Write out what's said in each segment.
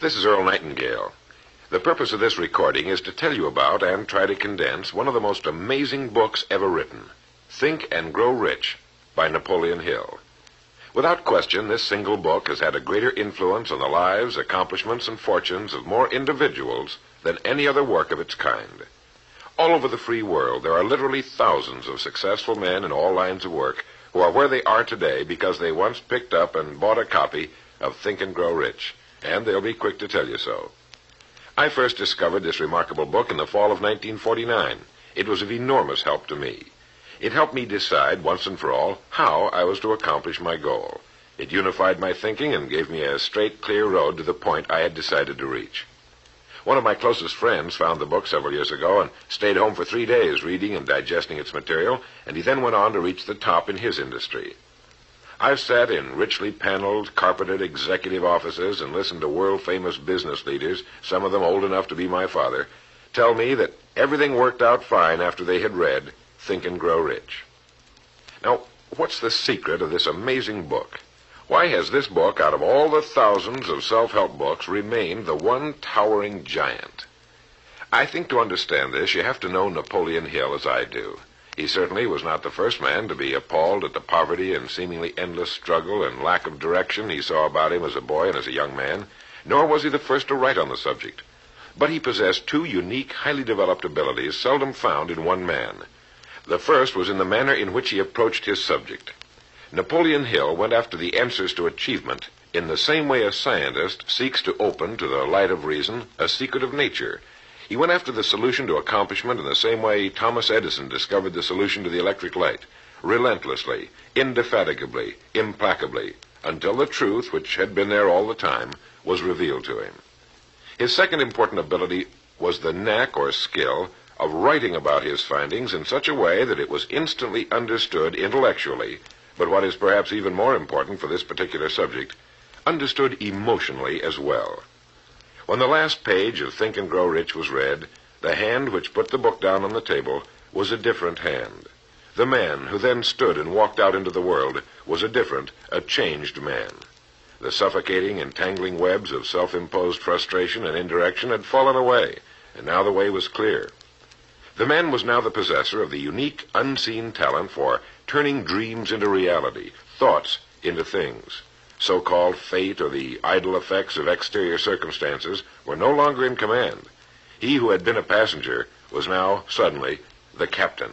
This is Earl Nightingale. The purpose of this recording is to tell you about and try to condense one of the most amazing books ever written, Think and Grow Rich by Napoleon Hill. Without question, this single book has had a greater influence on the lives, accomplishments, and fortunes of more individuals than any other work of its kind. All over the free world, there are literally thousands of successful men in all lines of work who are where they are today because they once picked up and bought a copy of Think and Grow Rich, and they'll be quick to tell you so. I first discovered this remarkable book in the fall of 1949. It was of enormous help to me. It helped me decide once and for all how I was to accomplish my goal. It unified my thinking and gave me a straight, clear road to the point I had decided to reach. One of my closest friends found the book several years ago and stayed home for 3 days reading and digesting its material, and he then went on to reach the top in his industry. I've sat in richly paneled, carpeted executive offices and listened to world-famous business leaders, some of them old enough to be my father, tell me that everything worked out fine after they had read Think and Grow Rich. Now, what's the secret of this amazing book? Why has this book, out of all the thousands of self-help books, remained the one towering giant? I think to understand this, you have to know Napoleon Hill as I do. He certainly was not the first man to be appalled at the poverty and seemingly endless struggle and lack of direction he saw about him as a boy and as a young man, nor was he the first to write on the subject. But he possessed two unique, highly developed abilities seldom found in one man. The first was in the manner in which he approached his subject. Napoleon Hill went after the answers to achievement in the same way a scientist seeks to open to the light of reason a secret of nature. He went after the solution to accomplishment in the same way Thomas Edison discovered the solution to the electric light, relentlessly, indefatigably, implacably, until the truth, which had been there all the time, was revealed to him. His second important ability was the knack or skill of writing about his findings in such a way that it was instantly understood intellectually, but what is perhaps even more important for this particular subject, understood emotionally as well. When the last page of Think and Grow Rich was read, the hand which put the book down on the table was a different hand. The man who then stood and walked out into the world was a different, a changed man. The suffocating, entangling webs of self-imposed frustration and indirection had fallen away, and now the way was clear. The man was now the possessor of the unique, unseen talent for turning dreams into reality, thoughts into things. So-called fate or the idle effects of exterior circumstances were no longer in command. He who had been a passenger was now, suddenly, the captain.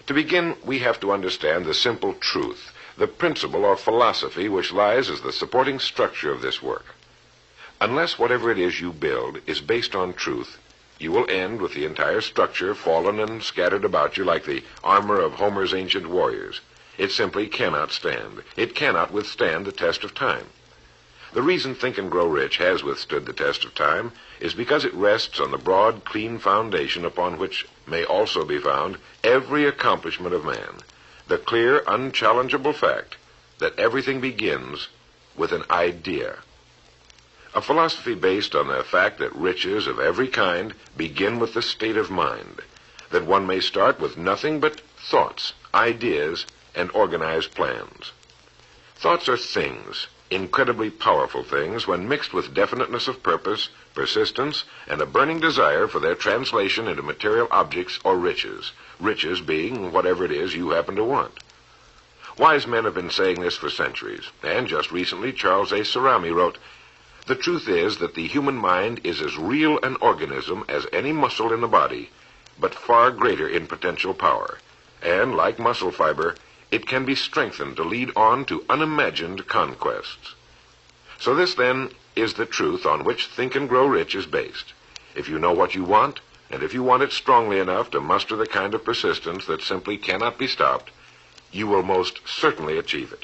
To begin, we have to understand the simple truth, the principle or philosophy which lies as the supporting structure of this work. Unless whatever it is you build is based on truth, you will end with the entire structure fallen and scattered about you like the armor of Homer's ancient warriors. It simply cannot stand. It cannot withstand the test of time. The reason Think and Grow Rich has withstood the test of time is because it rests on the broad, clean foundation upon which may also be found every accomplishment of man, the clear, unchallengeable fact that everything begins with an idea. A philosophy based on the fact that riches of every kind begin with the state of mind, that one may start with nothing but thoughts, ideas, and organized plans. Thoughts are things, incredibly powerful things, when mixed with definiteness of purpose, persistence, and a burning desire for their translation into material objects or riches, riches being whatever it is you happen to want. Wise men have been saying this for centuries, and just recently Charles A. Cerami wrote, "The truth is that the human mind is as real an organism as any muscle in the body, but far greater in potential power, and, like muscle fiber, it can be strengthened to lead on to unimagined conquests." So this, then, is the truth on which Think and Grow Rich is based. If you know what you want, and if you want it strongly enough to muster the kind of persistence that simply cannot be stopped, you will most certainly achieve it.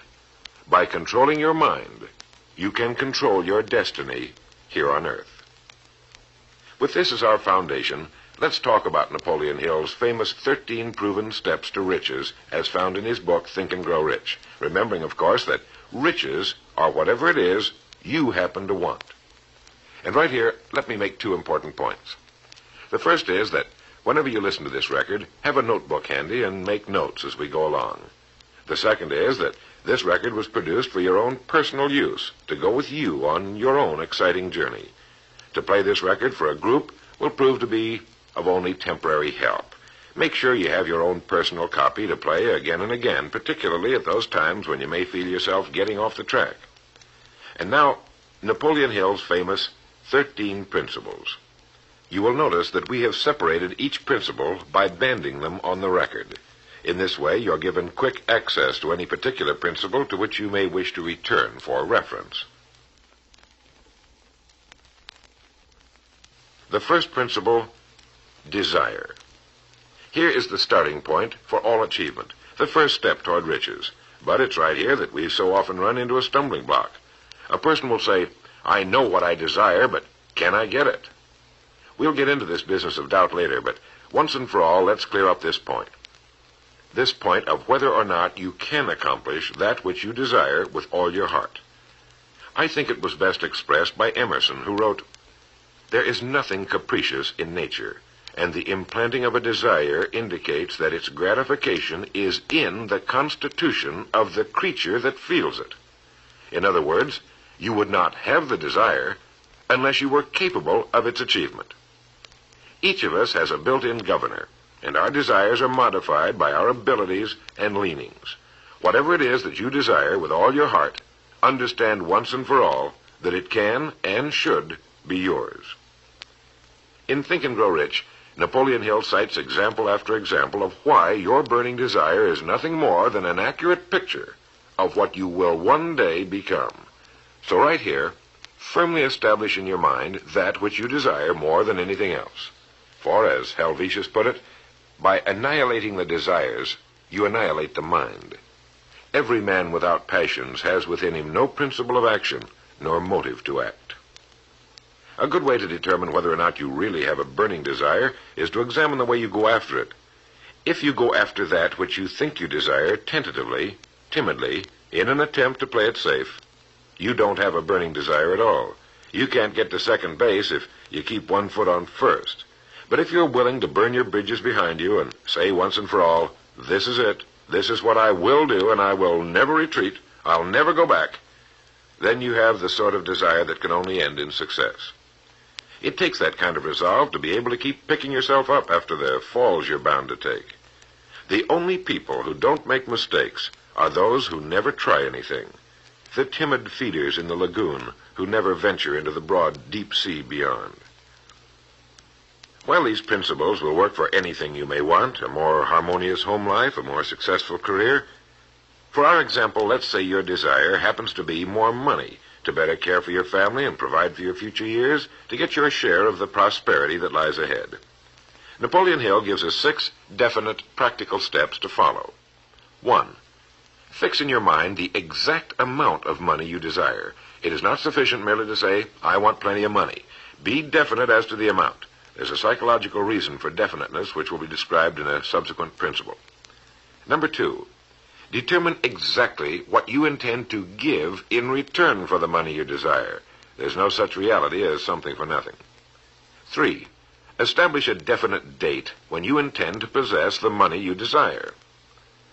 By controlling your mind, you can control your destiny here on Earth. With this as our foundation, let's talk about Napoleon Hill's famous 13 proven steps to riches as found in his book, Think and Grow Rich, remembering, of course, that riches are whatever it is you happen to want. And right here, let me make two important points. The first is that whenever you listen to this record, have a notebook handy and make notes as we go along. The second is that This record was produced for your own personal use, to go with you on your own exciting journey. To play this record for a group will prove to be of only temporary help. Make sure you have your own personal copy to play again and again, particularly at those times when you may feel yourself getting off the track. And now, Napoleon Hill's famous 13 Principles. You will notice that we have separated each principle by banding them on the record. In this way, you're given quick access to any particular principle to which you may wish to return for reference. The first principle, desire. Here is the starting point for all achievement, the first step toward riches. But it's right here that we so often run into a stumbling block. A person will say, I know what I desire, but can I get it? We'll get into this business of doubt later, but once and for all, let's clear up this point. This point of whether or not you can accomplish that which you desire with all your heart. I think it was best expressed by Emerson, who wrote, There is nothing capricious in nature, and the implanting of a desire indicates that its gratification is in the constitution of the creature that feels it. In other words, you would not have the desire unless you were capable of its achievement. Each of us has a built-in governor, and our desires are modified by our abilities and leanings. Whatever it is that you desire with all your heart, understand once and for all that it can and should be yours. In Think and Grow Rich, Napoleon Hill cites example after example of why your burning desire is nothing more than an accurate picture of what you will one day become. So right here, firmly establish in your mind that which you desire more than anything else. For, as Helvetius put it, by annihilating the desires, you annihilate the mind. Every man without passions has within him no principle of action, nor motive to act. A good way to determine whether or not you really have a burning desire is to examine the way you go after it. If you go after that which you think you desire tentatively, timidly, in an attempt to play it safe, you don't have a burning desire at all. You can't get to second base if you keep one foot on first. But if you're willing to burn your bridges behind you and say once and for all, this is it, this is what I will do, and I will never retreat, I'll never go back, then you have the sort of desire that can only end in success. It takes that kind of resolve to be able to keep picking yourself up after the falls you're bound to take. The only people who don't make mistakes are those who never try anything. The timid feeders in the lagoon who never venture into the broad, deep sea beyond. While these principles will work for anything you may want, a more harmonious home life, a more successful career, for our example, let's say your desire happens to be more money, to better care for your family and provide for your future years, to get your share of the prosperity that lies ahead. Napoleon Hill gives us 6 definite, practical steps to follow. 1. Fix in your mind the exact amount of money you desire. It is not sufficient merely to say, I want plenty of money. Be definite as to the amount. There's a psychological reason for definiteness which will be described in a subsequent principle. Number 2. Determine exactly what you intend to give in return for the money you desire. There's no such reality as something for nothing. 3. Establish a definite date when you intend to possess the money you desire.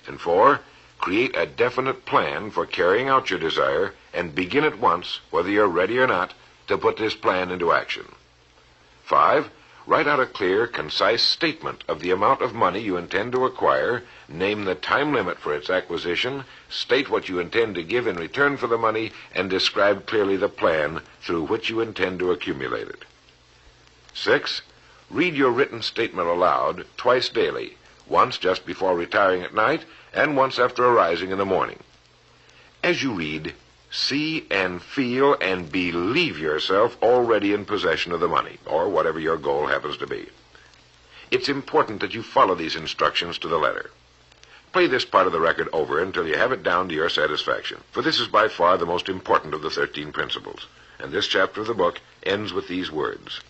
And 4. Create a definite plan for carrying out your desire and begin at once, whether you're ready or not, to put this plan into action. 5. Write out a clear, concise statement of the amount of money you intend to acquire, name the time limit for its acquisition, state what you intend to give in return for the money, and describe clearly the plan through which you intend to accumulate it. 6. Read your written statement aloud twice daily, once just before retiring at night, and once after arising in the morning. As you read, see and feel and believe yourself already in possession of the money, or whatever your goal happens to be. It's important that you follow these instructions to the letter. Play this part of the record over until you have it down to your satisfaction, for this is by far the most important of the 13 principles, and this chapter of the book ends with these words.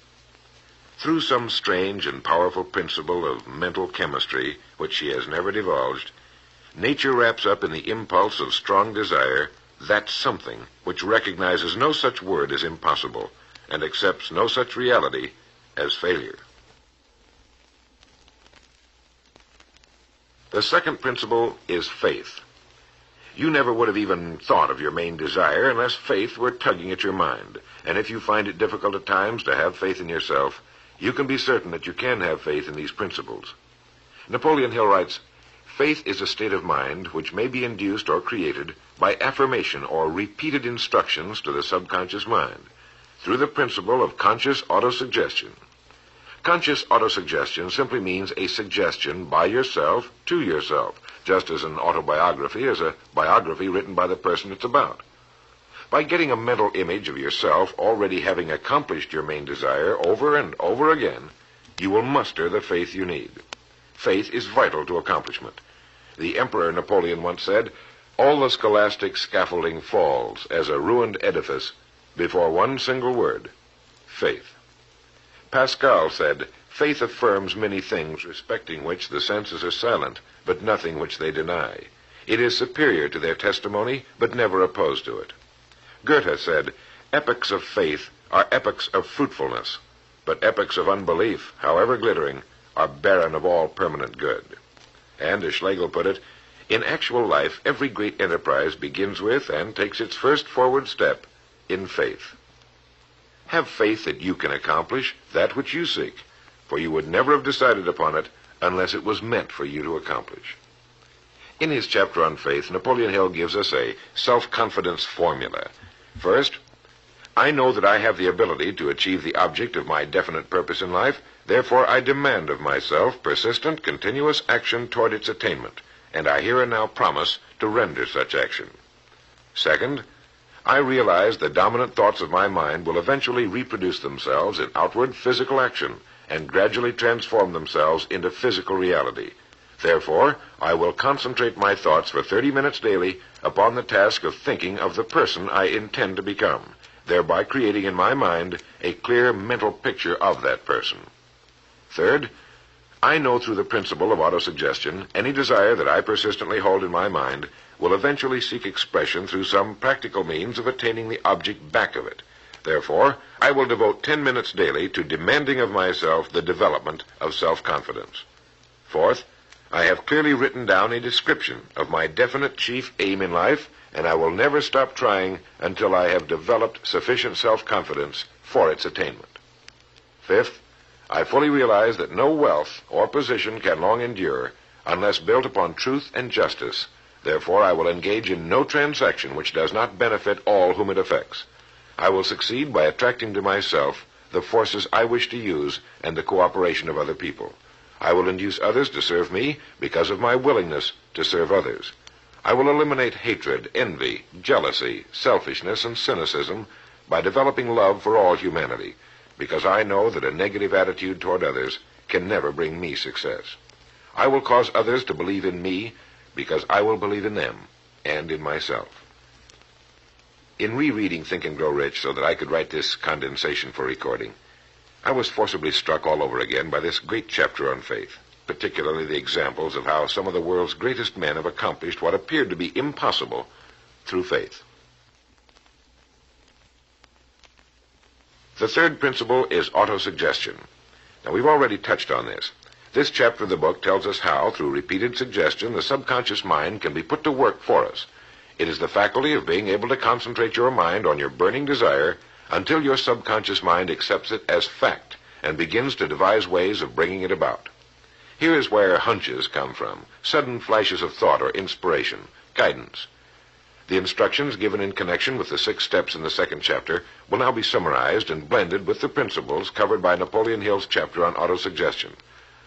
Through some strange and powerful principle of mental chemistry, which she has never divulged, nature wraps up in the impulse of strong desire that something which recognizes no such word as impossible and accepts no such reality as failure. The second principle is faith. You never would have even thought of your main desire unless faith were tugging at your mind. And if you find it difficult at times to have faith in yourself, you can be certain that you can have faith in these principles. Napoleon Hill writes, "Faith is a state of mind which may be induced or created by affirmation or repeated instructions to the subconscious mind through the principle of conscious autosuggestion." Conscious autosuggestion simply means a suggestion by yourself to yourself, just as an autobiography is a biography written by the person it's about. By getting a mental image of yourself already having accomplished your main desire over and over again, you will muster the faith you need. Faith is vital to accomplishment. The Emperor Napoleon once said, "All the scholastic scaffolding falls as a ruined edifice before one single word, faith." Pascal said, "Faith affirms many things respecting which the senses are silent, but nothing which they deny. It is superior to their testimony, but never opposed to it." Goethe said, "Epochs of faith are epochs of fruitfulness, but epochs of unbelief, however glittering, are barren of all permanent good." And, as Schlegel put it, "In actual life, every great enterprise begins with and takes its first forward step in faith." Have faith that you can accomplish that which you seek, for you would never have decided upon it unless it was meant for you to accomplish. In his chapter on faith, Napoleon Hill gives us a self-confidence formula. First, I know that I have the ability to achieve the object of my definite purpose in life, therefore I demand of myself persistent, continuous action toward its attainment, and I here and now promise to render such action. Second, I realize the dominant thoughts of my mind will eventually reproduce themselves in outward physical action and gradually transform themselves into physical reality. Therefore, I will concentrate my thoughts for 30 minutes daily upon the task of thinking of the person I intend to become, thereby creating in my mind a clear mental picture of that person. Third, I know through the principle of autosuggestion any desire that I persistently hold in my mind will eventually seek expression through some practical means of attaining the object back of it. Therefore, I will devote 10 minutes daily to demanding of myself the development of self-confidence. Fourth, I have clearly written down a description of my definite chief aim in life, and I will never stop trying until I have developed sufficient self-confidence for its attainment. Fifth, I fully realize that no wealth or position can long endure unless built upon truth and justice. Therefore, I will engage in no transaction which does not benefit all whom it affects. I will succeed by attracting to myself the forces I wish to use and the cooperation of other people. I will induce others to serve me because of my willingness to serve others. I will eliminate hatred, envy, jealousy, selfishness, and cynicism by developing love for all humanity, because I know that a negative attitude toward others can never bring me success. I will cause others to believe in me because I will believe in them and in myself. In rereading Think and Grow Rich so that I could write this condensation for recording, I was forcibly struck all over again by this great chapter on faith, particularly the examples of how some of the world's greatest men have accomplished what appeared to be impossible through faith. The third principle is autosuggestion. Now, we've already touched on this. This chapter of the book tells us how, through repeated suggestion, the subconscious mind can be put to work for us. It is the faculty of being able to concentrate your mind on your burning desire until your subconscious mind accepts it as fact and begins to devise ways of bringing it about. Here is where hunches come from, sudden flashes of thought or inspiration, guidance. The instructions given in connection with the 6 steps in the second chapter will now be summarized and blended with the principles covered by Napoleon Hill's chapter on autosuggestion.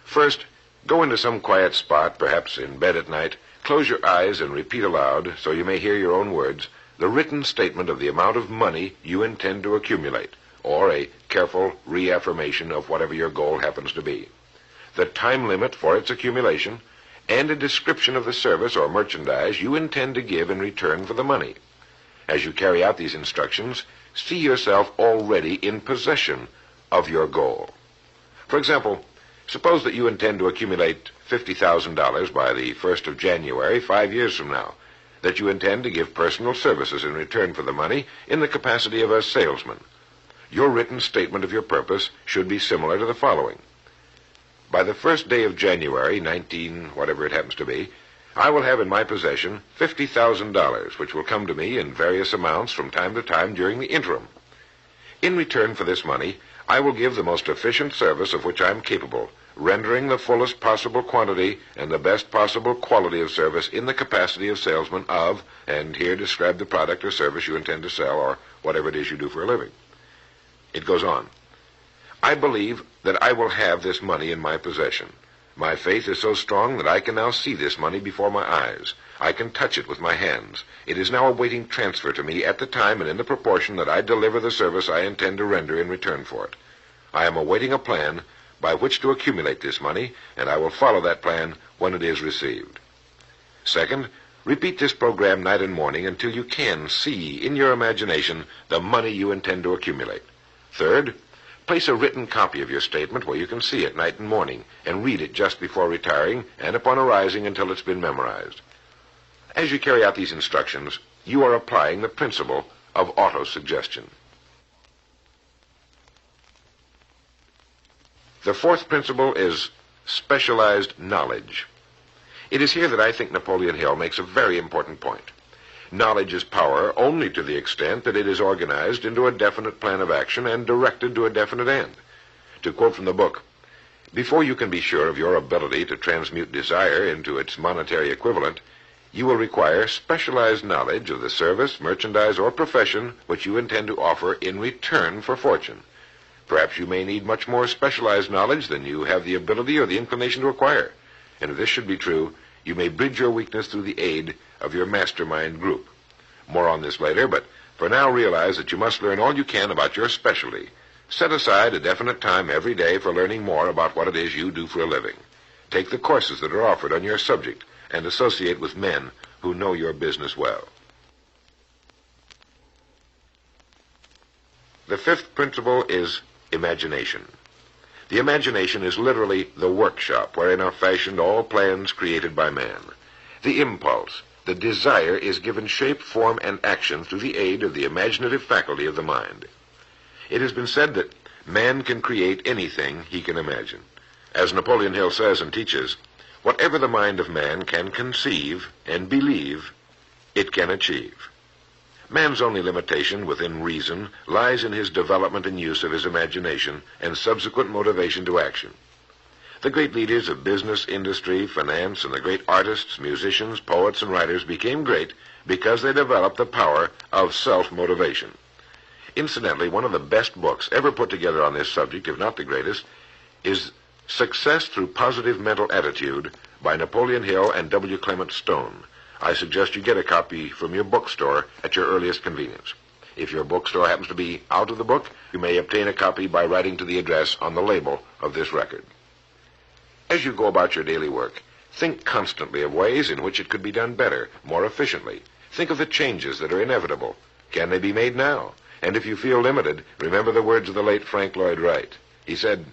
First, go into some quiet spot, perhaps in bed at night, close your eyes and repeat aloud, so you may hear your own words, the written statement of the amount of money you intend to accumulate, or a careful reaffirmation of whatever your goal happens to be, the time limit for its accumulation, and a description of the service or merchandise you intend to give in return for the money. As you carry out these instructions, see yourself already in possession of your goal. For example, suppose that you intend to accumulate $50,000 by the 1st of January, 5 years from now, that you intend to give personal services in return for the money in the capacity of a salesman. Your written statement of your purpose should be similar to the following. By the 1st day of January, 19, whatever it happens to be, I will have in my possession $50,000, which will come to me in various amounts from time to time during the interim. In return for this money, I will give the most efficient service of which I am capable, rendering the fullest possible quantity and the best possible quality of service in the capacity of salesman of, and here describe the product or service you intend to sell or whatever it is you do for a living. It goes on. I believe that I will have this money in my possession. My faith is so strong that I can now see this money before my eyes. I can touch it with my hands. It is now awaiting transfer to me at the time and in the proportion that I deliver the service I intend to render in return for it. I am awaiting a plan by which to accumulate this money, and I will follow that plan when it is received. Second, repeat this program night and morning until you can see in your imagination the money you intend to accumulate. Third, place a written copy of your statement where you can see it night and morning, and read it just before retiring and upon arising until it's been memorized. As you carry out these instructions, you are applying the principle of auto-suggestion. The fourth principle is specialized knowledge. It is here that I think Napoleon Hill makes a very important point. Knowledge is power only to the extent that it is organized into a definite plan of action and directed to a definite end. To quote from the book, before you can be sure of your ability to transmute desire into its monetary equivalent, you will require specialized knowledge of the service, merchandise, or profession which you intend to offer in return for fortune. Perhaps you may need much more specialized knowledge than you have the ability or the inclination to acquire. And if this should be true, you may bridge your weakness through the aid of your mastermind group. More on this later, but for now realize that you must learn all you can about your specialty. Set aside a definite time every day for learning more about what it is you do for a living. Take the courses that are offered on your subject and associate with men who know your business well. The fifth principle is imagination. The imagination is literally the workshop wherein are fashioned all plans created by man. The impulse, the desire, is given shape, form, and action through the aid of the imaginative faculty of the mind. It has been said that man can create anything he can imagine. As Napoleon Hill says and teaches, whatever the mind of man can conceive and believe, it can achieve. Man's only limitation within reason lies in his development and use of his imagination and subsequent motivation to action. The great leaders of business, industry, finance, and the great artists, musicians, poets, and writers became great because they developed the power of self-motivation. Incidentally, one of the best books ever put together on this subject, if not the greatest, is Success Through Positive Mental Attitude by Napoleon Hill and W. Clement Stone. I suggest you get a copy from your bookstore at your earliest convenience. If your bookstore happens to be out of the book, you may obtain a copy by writing to the address on the label of this record. As you go about your daily work, think constantly of ways in which it could be done better, more efficiently. Think of the changes that are inevitable. Can they be made now? And if you feel limited, remember the words of the late Frank Lloyd Wright. He said,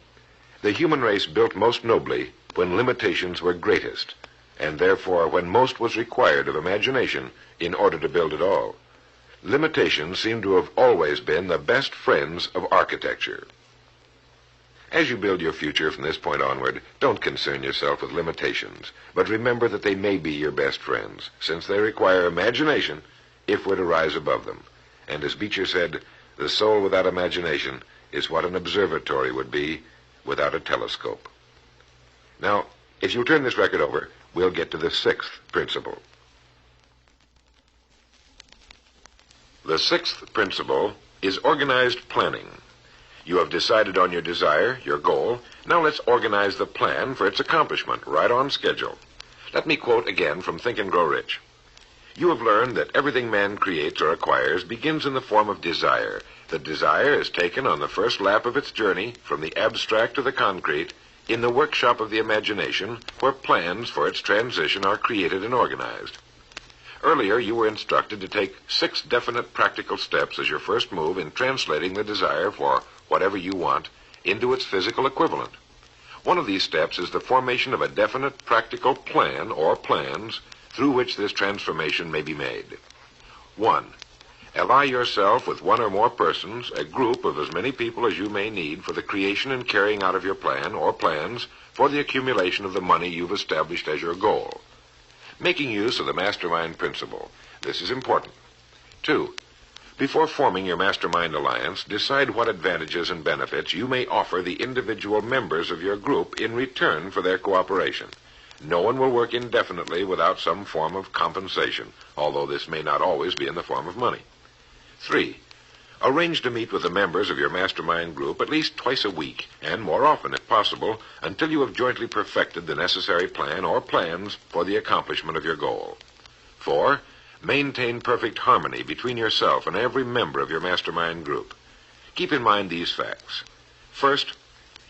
"The human race built most nobly when limitations were greatest, and therefore when most was required of imagination in order to build it all. Limitations seem to have always been the best friends of architecture." As you build your future from this point onward, don't concern yourself with limitations, but remember that they may be your best friends, since they require imagination if we're to rise above them. And as Beecher said, the soul without imagination is what an observatory would be without a telescope. Now, if you'll turn this record over, we'll get to the sixth principle. The sixth principle is organized planning. You have decided on your desire, your goal. Now let's organize the plan for its accomplishment, right on schedule. Let me quote again from Think and Grow Rich. You have learned that everything man creates or acquires begins in the form of desire. The desire is taken on the first lap of its journey from the abstract to the concrete in the workshop of the imagination, where plans for its transition are created and organized. Earlier, you were instructed to take 6 definite practical steps as your first move in translating the desire for whatever you want into its physical equivalent. One of these steps is the formation of a definite practical plan or plans through which this transformation may be made. 1. Ally yourself with one or more persons, a group of as many people as you may need for the creation and carrying out of your plan or plans for the accumulation of the money you've established as your goal. Making use of the mastermind principle. This is important. 2. Before forming your mastermind alliance, decide what advantages and benefits you may offer the individual members of your group in return for their cooperation. No one will work indefinitely without some form of compensation, although this may not always be in the form of money. 3. Arrange to meet with the members of your mastermind group at least twice a week, and more often if possible, until you have jointly perfected the necessary plan or plans for the accomplishment of your goal. 4. Maintain perfect harmony between yourself and every member of your mastermind group. Keep in mind these facts. First,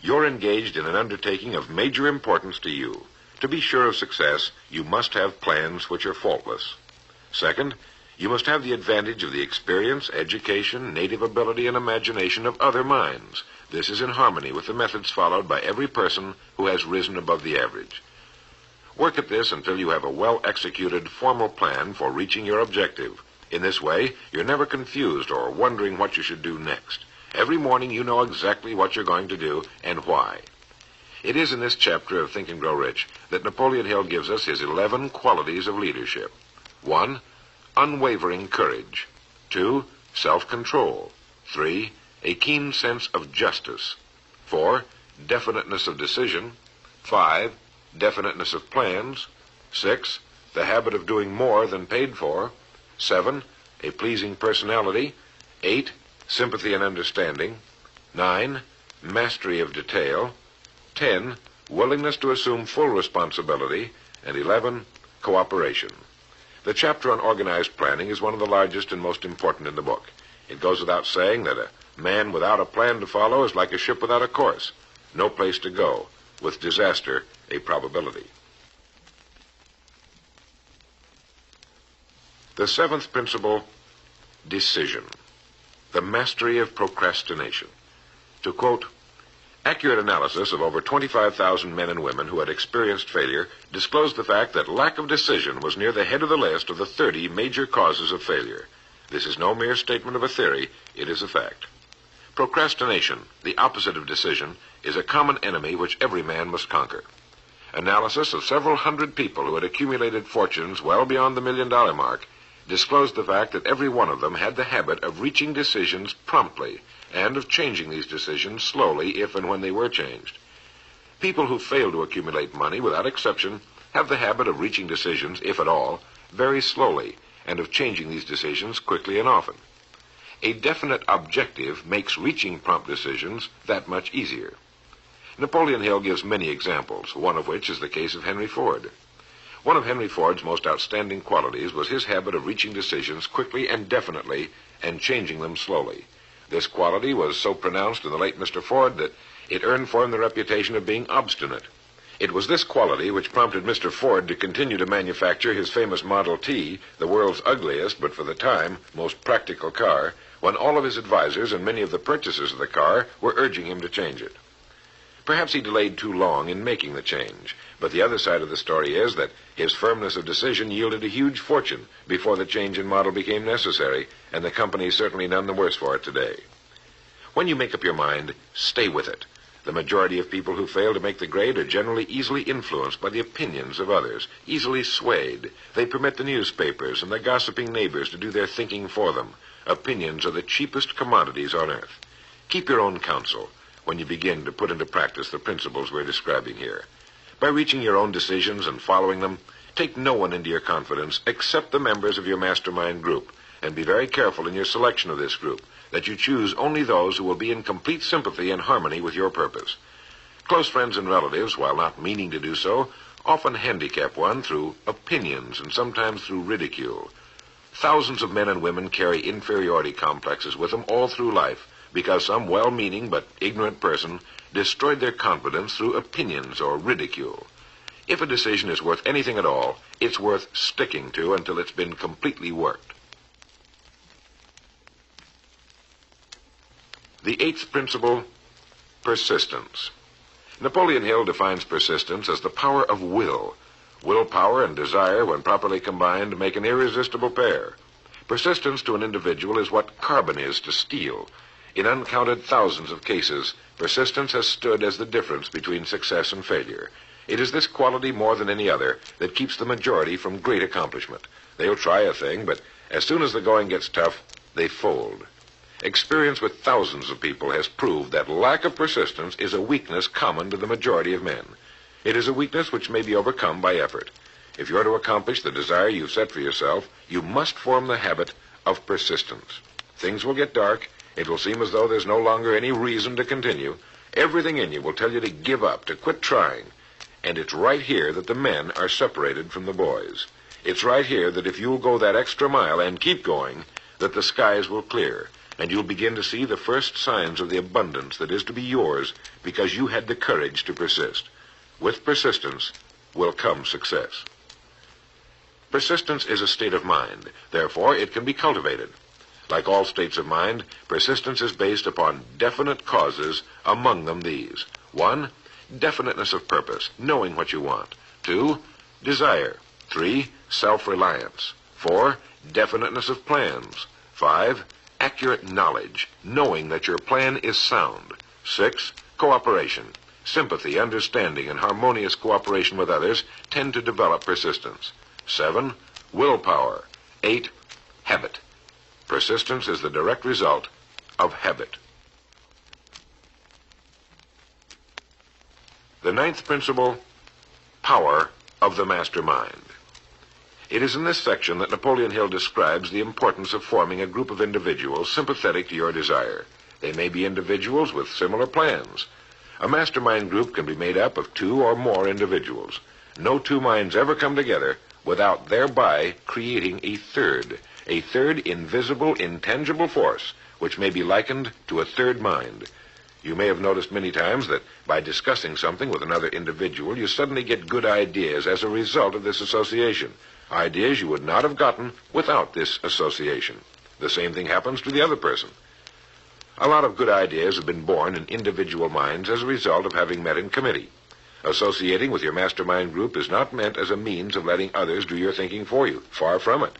you're engaged in an undertaking of major importance to you. To be sure of success, you must have plans which are faultless. Second, you must have the advantage of the experience, education, native ability, and imagination of other minds. This is in harmony with the methods followed by every person who has risen above the average. Work at this until you have a well-executed, formal plan for reaching your objective. In this way, you're never confused or wondering what you should do next. Every morning you know exactly what you're going to do and why. It is in this chapter of Think and Grow Rich that Napoleon Hill gives us his 11 qualities of leadership. 1. Unwavering courage. 2. Self-control. 3. A keen sense of justice. 4. Definiteness of decision. 5. Definiteness of plans. 6. The habit of doing more than paid for. 7. A pleasing personality. 8. Sympathy and understanding. 9. Mastery of detail. 10. Willingness to assume full responsibility. And 11. Cooperation. The chapter on organized planning is one of the largest and most important in the book. It goes without saying that a man without a plan to follow is like a ship without a course. No place to go, with disaster a probability. The 7th principle, decision. The mastery of procrastination. To quote, accurate analysis of over 25,000 men and women who had experienced failure disclosed the fact that lack of decision was near the head of the list of the 30 major causes of failure. This is no mere statement of a theory, it is a fact. Procrastination, the opposite of decision, is a common enemy which every man must conquer. Analysis of several hundred people who had accumulated fortunes well beyond the $1 million mark disclosed the fact that every one of them had the habit of reaching decisions promptly and of changing these decisions slowly if and when they were changed. People who fail to accumulate money, without exception, have the habit of reaching decisions, if at all, very slowly, and of changing these decisions quickly and often. A definite objective makes reaching prompt decisions that much easier. Napoleon Hill gives many examples, one of which is the case of Henry Ford. One of Henry Ford's most outstanding qualities was his habit of reaching decisions quickly and definitely and changing them slowly. This quality was so pronounced in the late Mr. Ford that it earned for him the reputation of being obstinate. It was this quality which prompted Mr. Ford to continue to manufacture his famous Model T, the world's ugliest but for the time most practical car, when all of his advisors and many of the purchasers of the car were urging him to change it. Perhaps he delayed too long in making the change, but the other side of the story is that his firmness of decision yielded a huge fortune before the change in model became necessary, and the company is certainly none the worse for it today. When you make up your mind, stay with it. The majority of people who fail to make the grade are generally easily influenced by the opinions of others, easily swayed. They permit the newspapers and the gossiping neighbors to do their thinking for them. Opinions are the cheapest commodities on earth. Keep your own counsel when you begin to put into practice the principles we're describing here. By reaching your own decisions and following them, take no one into your confidence except the members of your mastermind group, and be very careful in your selection of this group, that you choose only those who will be in complete sympathy and harmony with your purpose. Close friends and relatives, while not meaning to do so, often handicap one through opinions and sometimes through ridicule. Thousands of men and women carry inferiority complexes with them all through life, because some well-meaning but ignorant person destroyed their confidence through opinions or ridicule. If a decision is worth anything at all, it's worth sticking to until it's been completely worked. The 8th principle, persistence. Napoleon Hill defines persistence as the power of will. Willpower and desire, when properly combined, make an irresistible pair. Persistence to an individual is what carbon is to steel. In uncounted thousands of cases, persistence has stood as the difference between success and failure. It is this quality more than any other that keeps the majority from great accomplishment. They'll try a thing, but as soon as the going gets tough, they fold. Experience with thousands of people has proved that lack of persistence is a weakness common to the majority of men. It is a weakness which may be overcome by effort. If you're to accomplish the desire you've set for yourself, you must form the habit of persistence. Things will get dark. It will seem as though there's no longer any reason to continue. Everything in you will tell you to give up, to quit trying. And it's right here that the men are separated from the boys. It's right here that if you'll go that extra mile and keep going, that the skies will clear, and you'll begin to see the first signs of the abundance that is to be yours because you had the courage to persist. With persistence will come success. Persistence is a state of mind. Therefore, it can be cultivated. Like all states of mind, persistence is based upon definite causes, among them these. 1, definiteness of purpose, knowing what you want. 2, desire. 3, self-reliance. 4, definiteness of plans. 5, accurate knowledge, knowing that your plan is sound. 6, cooperation. Sympathy, understanding, and harmonious cooperation with others tend to develop persistence. 7, willpower. 8, habit. Persistence is the direct result of habit. The 9th principle, power of the mastermind. It is in this section that Napoleon Hill describes the importance of forming a group of individuals sympathetic to your desire. They may be individuals with similar plans. A mastermind group can be made up of 2 or more individuals. No 2 minds ever come together without thereby creating a third invisible, intangible force, which may be likened to a third mind. You may have noticed many times that by discussing something with another individual, you suddenly get good ideas as a result of this association. Ideas you would not have gotten without this association. The same thing happens to the other person. A lot of good ideas have been born in individual minds as a result of having met in committee. Associating with your mastermind group is not meant as a means of letting others do your thinking for you. Far from it.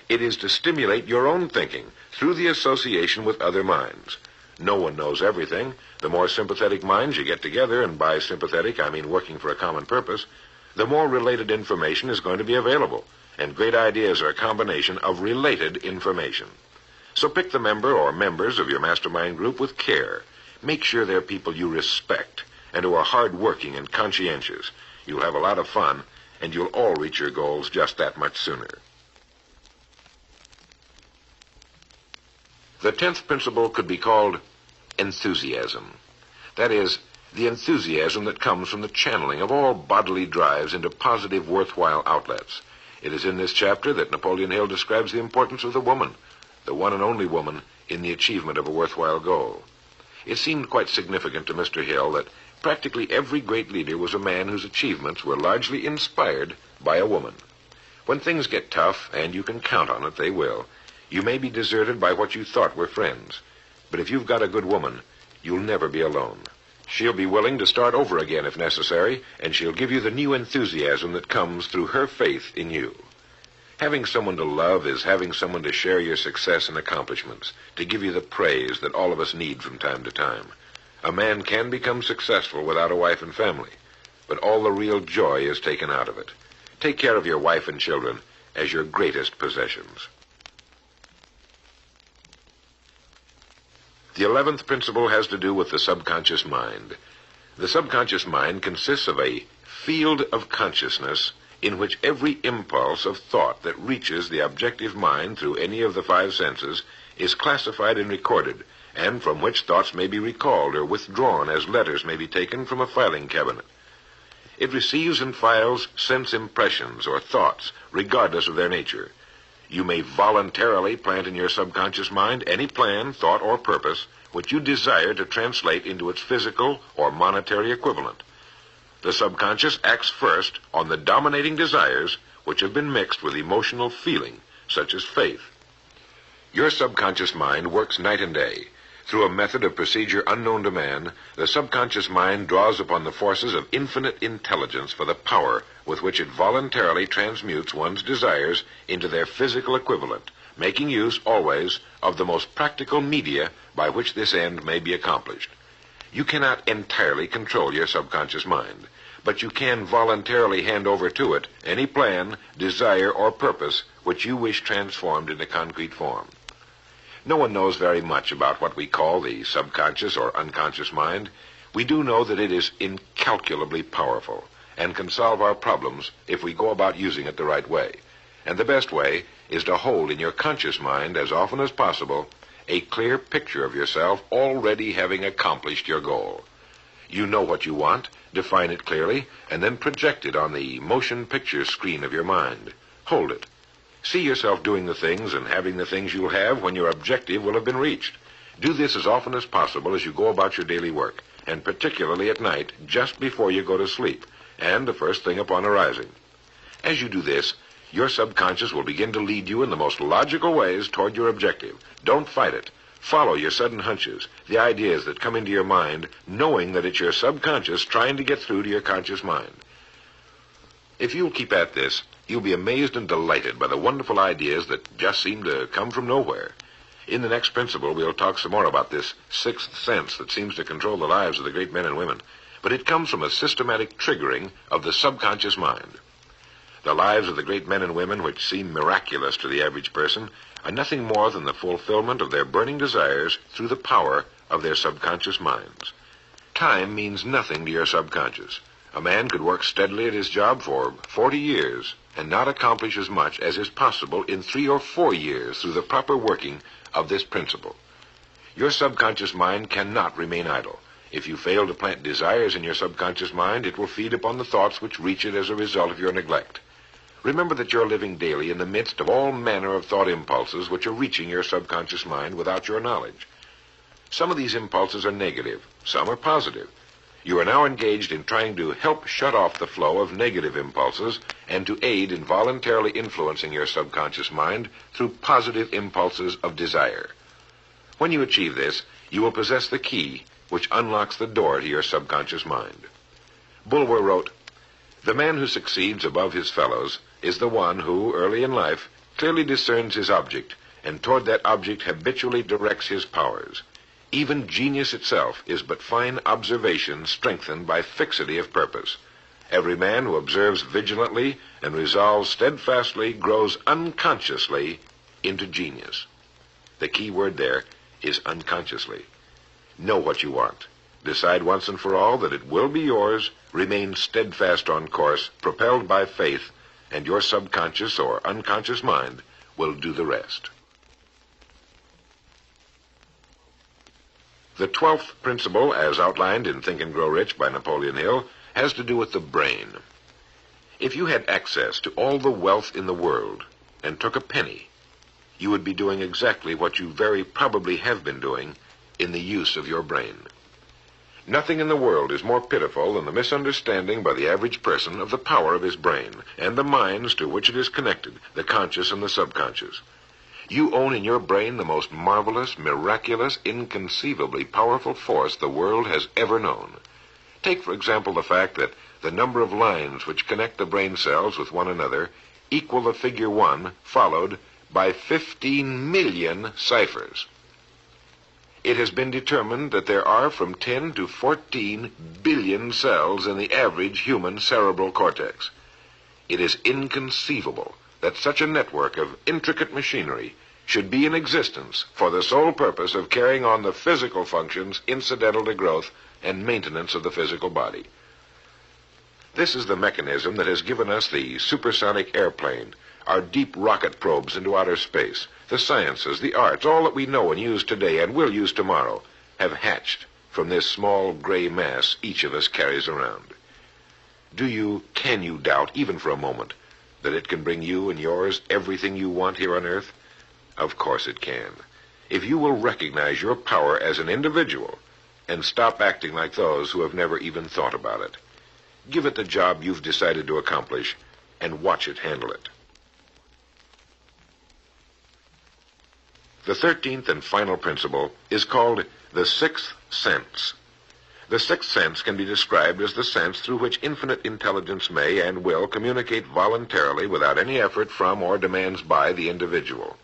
It is to stimulate your own thinking through the association with other minds. No one knows everything. The more sympathetic minds you get together, and by sympathetic I mean working for a common purpose, the more related information is going to be available, and great ideas are a combination of related information. So pick the member or members of your mastermind group with care. Make sure they're people you respect and who are hard-working and conscientious. You'll have a lot of fun, and you'll all reach your goals just that much sooner. The 10th principle could be called enthusiasm. That is, the enthusiasm that comes from the channeling of all bodily drives into positive, worthwhile outlets. It is in this chapter that Napoleon Hill describes the importance of the woman, the one and only woman, in the achievement of a worthwhile goal. It seemed quite significant to Mr. Hill that practically every great leader was a man whose achievements were largely inspired by a woman. When things get tough, and you can count on it, they will, you may be deserted by what you thought were friends. But if you've got a good woman, you'll never be alone. She'll be willing to start over again if necessary, and she'll give you the new enthusiasm that comes through her faith in you. Having someone to love is having someone to share your success and accomplishments, to give you the praise that all of us need from time to time. A man can become successful without a wife and family, but all the real joy is taken out of it. Take care of your wife and children as your greatest possessions. The 11th principle has to do with the subconscious mind. The subconscious mind consists of a field of consciousness in which every impulse of thought that reaches the objective mind through any of the 5 senses is classified and recorded, and from which thoughts may be recalled or withdrawn as letters may be taken from a filing cabinet. It receives and files sense impressions or thoughts, regardless of their nature. You may voluntarily plant in your subconscious mind any plan, thought, or purpose which you desire to translate into its physical or monetary equivalent. The subconscious acts first on the dominating desires which have been mixed with emotional feeling, such as faith. Your subconscious mind works night and day. Through a method of procedure unknown to man, the subconscious mind draws upon the forces of infinite intelligence for the power with which it voluntarily transmutes one's desires into their physical equivalent, making use always of the most practical media by which this end may be accomplished. You cannot entirely control your subconscious mind, but you can voluntarily hand over to it any plan, desire, or purpose which you wish transformed into concrete form. No one knows very much about what we call the subconscious or unconscious mind. We do know that it is incalculably powerful and can solve our problems if we go about using it the right way. And the best way is to hold in your conscious mind as often as possible a clear picture of yourself already having accomplished your goal. You know what you want, define it clearly, and then project it on the motion picture screen of your mind. Hold it. See yourself doing the things and having the things you'll have when your objective will have been reached. Do this as often as possible as you go about your daily work, and particularly at night, just before you go to sleep, and the first thing upon arising. As you do this, your subconscious will begin to lead you in the most logical ways toward your objective. Don't fight it. Follow your sudden hunches, the ideas that come into your mind, knowing that it's your subconscious trying to get through to your conscious mind. If you'll keep at this, you'll be amazed and delighted by the wonderful ideas that just seem to come from nowhere. In the next principle, we'll talk some more about this sixth sense that seems to control the lives of the great men and women, but it comes from a systematic triggering of the subconscious mind. The lives of the great men and women, which seem miraculous to the average person, are nothing more than the fulfillment of their burning desires through the power of their subconscious minds. Time means nothing to your subconscious. A man could work steadily at his job for 40 years and not accomplish as much as is possible in 3 or 4 years through the proper working of this principle. Your subconscious mind cannot remain idle. If you fail to plant desires in your subconscious mind, it will feed upon the thoughts which reach it as a result of your neglect. Remember that you're living daily in the midst of all manner of thought impulses which are reaching your subconscious mind without your knowledge. Some of these impulses are negative, some are positive. You are now engaged in trying to help shut off the flow of negative impulses and to aid in voluntarily influencing your subconscious mind through positive impulses of desire. When you achieve this, you will possess the key which unlocks the door to your subconscious mind. Bulwer wrote, "The man who succeeds above his fellows is the one who, early in life, clearly discerns his object, and toward that object habitually directs his powers. Even genius itself is but fine observation strengthened by fixity of purpose. Every man who observes vigilantly and resolves steadfastly grows unconsciously into genius." The key word there is unconsciously. Know what you want. Decide once and for all that it will be yours. Remain steadfast on course, propelled by faith, and your subconscious or unconscious mind will do the rest. The 12th principle, as outlined in Think and Grow Rich by Napoleon Hill, has to do with the brain. If you had access to all the wealth in the world and took a penny, you would be doing exactly what you very probably have been doing in the use of your brain. Nothing in the world is more pitiful than the misunderstanding by the average person of the power of his brain and the minds to which it is connected, the conscious and the subconscious. You own in your brain the most marvelous, miraculous, inconceivably powerful force the world has ever known. Take, for example, the fact that the number of lines which connect the brain cells with one another equal the figure 1 followed by 15 million ciphers. It has been determined that there are from 10 to 14 billion cells in the average human cerebral cortex. It is inconceivable that such a network of intricate machinery should be in existence for the sole purpose of carrying on the physical functions incidental to growth and maintenance of the physical body. This is the mechanism that has given us the supersonic airplane, our deep rocket probes into outer space, the sciences, the arts, all that we know and use today and will use tomorrow, have hatched from this small gray mass each of us carries around. Can you doubt, even for a moment, that it can bring you and yours everything you want here on earth? Of course it can. If you will recognize your power as an individual and stop acting like those who have never even thought about it. Give it the job you've decided to accomplish and watch it handle it. The 13th and final principle is called the sixth sense. The sixth sense can be described as the sense through which infinite intelligence may and will communicate voluntarily without any effort from or demands by the individual.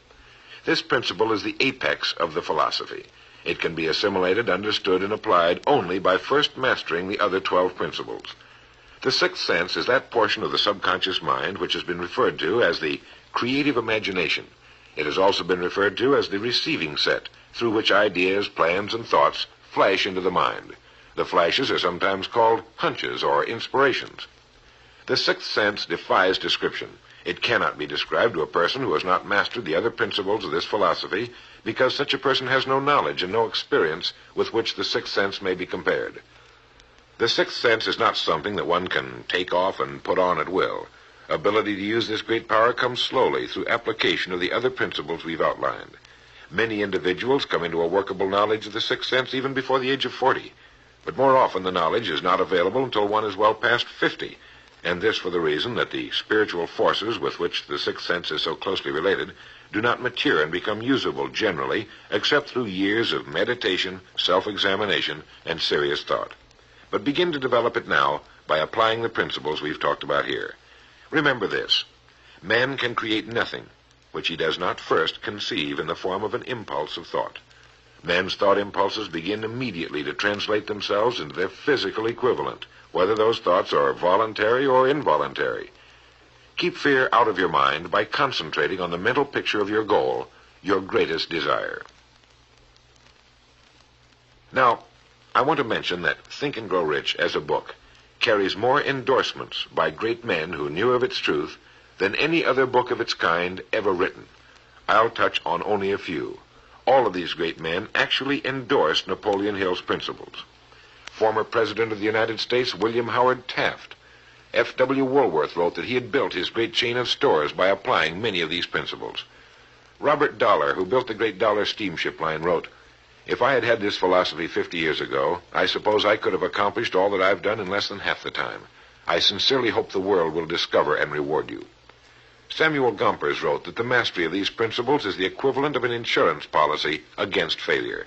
This principle is the apex of the philosophy. It can be assimilated, understood, and applied only by first mastering the other 12 principles. The sixth sense is that portion of the subconscious mind which has been referred to as the creative imagination. It has also been referred to as the receiving set, through which ideas, plans, and thoughts flash into the mind. The flashes are sometimes called hunches or inspirations. The sixth sense defies description. It cannot be described to a person who has not mastered the other principles of this philosophy, because such a person has no knowledge and no experience with which the sixth sense may be compared. The sixth sense is not something that one can take off and put on at will. Ability to use this great power comes slowly through application of the other principles we've outlined. Many individuals come into a workable knowledge of the sixth sense even before the age of 40, but more often the knowledge is not available until one is well past 50, and this for the reason that the spiritual forces with which the sixth sense is so closely related do not mature and become usable generally except through years of meditation, self-examination, and serious thought. But begin to develop it now by applying the principles we've talked about here. Remember this: man can create nothing which he does not first conceive in the form of an impulse of thought. Man's thought impulses begin immediately to translate themselves into their physical equivalent, whether those thoughts are voluntary or involuntary. Keep fear out of your mind by concentrating on the mental picture of your goal, your greatest desire. Now, I want to mention that Think and Grow Rich as a book carries more endorsements by great men who knew of its truth than any other book of its kind ever written. I'll touch on only a few. All of these great men actually endorsed Napoleon Hill's principles. Former President of the United States William Howard Taft. F.W. Woolworth wrote that he had built his great chain of stores by applying many of these principles. Robert Dollar, who built the great Dollar steamship line, wrote, "If I had had this philosophy 50 years ago, I suppose I could have accomplished all that I've done in less than half the time. I sincerely hope the world will discover and reward you." Samuel Gompers wrote that the mastery of these principles is the equivalent of an insurance policy against failure.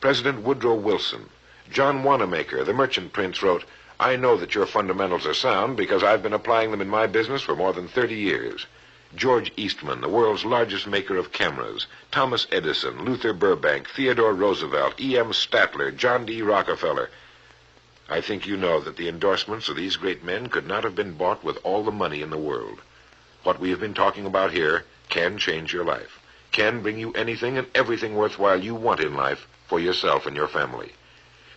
President Woodrow Wilson, John Wanamaker, the merchant prince, wrote, "I know that your fundamentals are sound because I've been applying them in my business for more than 30 years. George Eastman, the world's largest maker of cameras, Thomas Edison, Luther Burbank, Theodore Roosevelt, E.M. Statler, John D. Rockefeller. I think you know that the endorsements of these great men could not have been bought with all the money in the world. What we have been talking about here can change your life, can bring you anything and everything worthwhile you want in life for yourself and your family.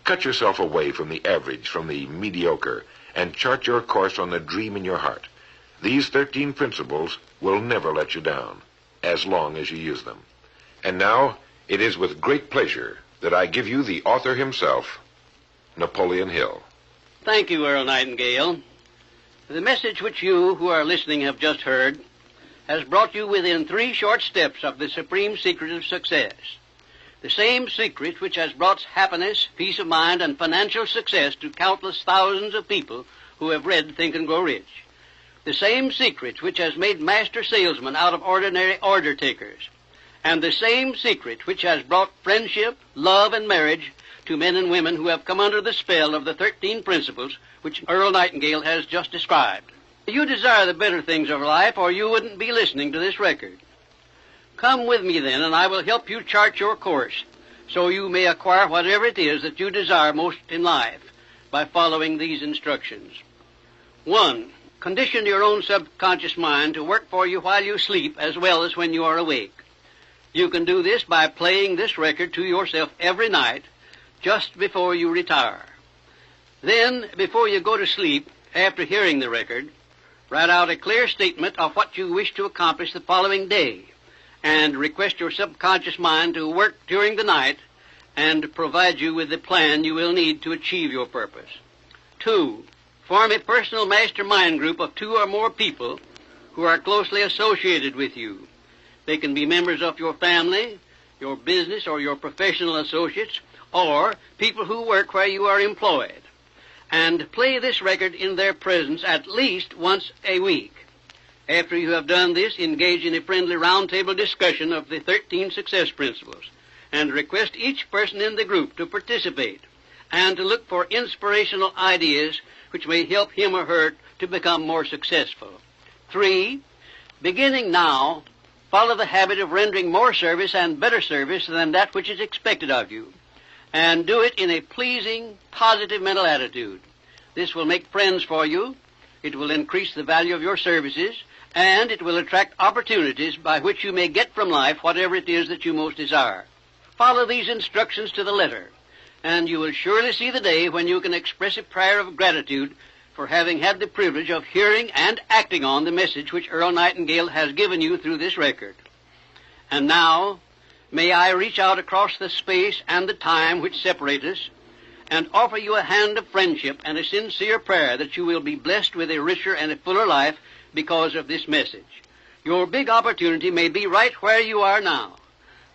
Cut yourself away from the average, from the mediocre, and chart your course on the dream in your heart. These 13 principles will never let you down, as long as you use them. And now, it is with great pleasure that I give you the author himself, Napoleon Hill. Thank you, Earl Nightingale. The message which you who are listening have just heard has brought you within 3 short steps of the supreme secret of success. The same secret which has brought happiness, peace of mind, and financial success to countless thousands of people who have read Think and Grow Rich. The same secret which has made master salesmen out of ordinary order takers. And the same secret which has brought friendship, love, and marriage to men and women who have come under the spell of the 13 principles which Earl Nightingale has just described. You desire the better things of life, or you wouldn't be listening to this record. Come with me then, and I will help you chart your course, so you may acquire whatever it is that you desire most in life by following these instructions. 1. Condition your own subconscious mind to work for you while you sleep as well as when you are awake. You can do this by playing this record to yourself every night just before you retire. Then, before you go to sleep, after hearing the record, write out a clear statement of what you wish to accomplish the following day, and request your subconscious mind to work during the night and provide you with the plan you will need to achieve your purpose. 2. Form a personal mastermind group of 2 or more people who are closely associated with you. They can be members of your family, your business, or your professional associates, or people who work where you are employed. And play this record in their presence at least once a week. After you have done this, engage in a friendly roundtable discussion of the 13 success principles, and request each person in the group to participate and to look for inspirational ideas which may help him or her to become more successful. 3. Beginning now, follow the habit of rendering more service and better service than that which is expected of you, and do it in a pleasing, positive mental attitude. This will make friends for you, it will increase the value of your services, and it will attract opportunities by which you may get from life whatever it is that you most desire. Follow these instructions to the letter, and you will surely see the day when you can express a prayer of gratitude for having had the privilege of hearing and acting on the message which Earl Nightingale has given you through this record. And now, may I reach out across the space and the time which separate us and offer you a hand of friendship and a sincere prayer that you will be blessed with a richer and a fuller life because of this message. Your big opportunity may be right where you are now.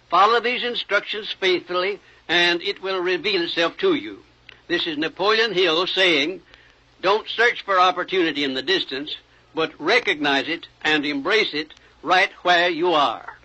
Follow these instructions faithfully, and it will reveal itself to you. This is Napoleon Hill saying, don't search for opportunity in the distance, but recognize it and embrace it right where you are.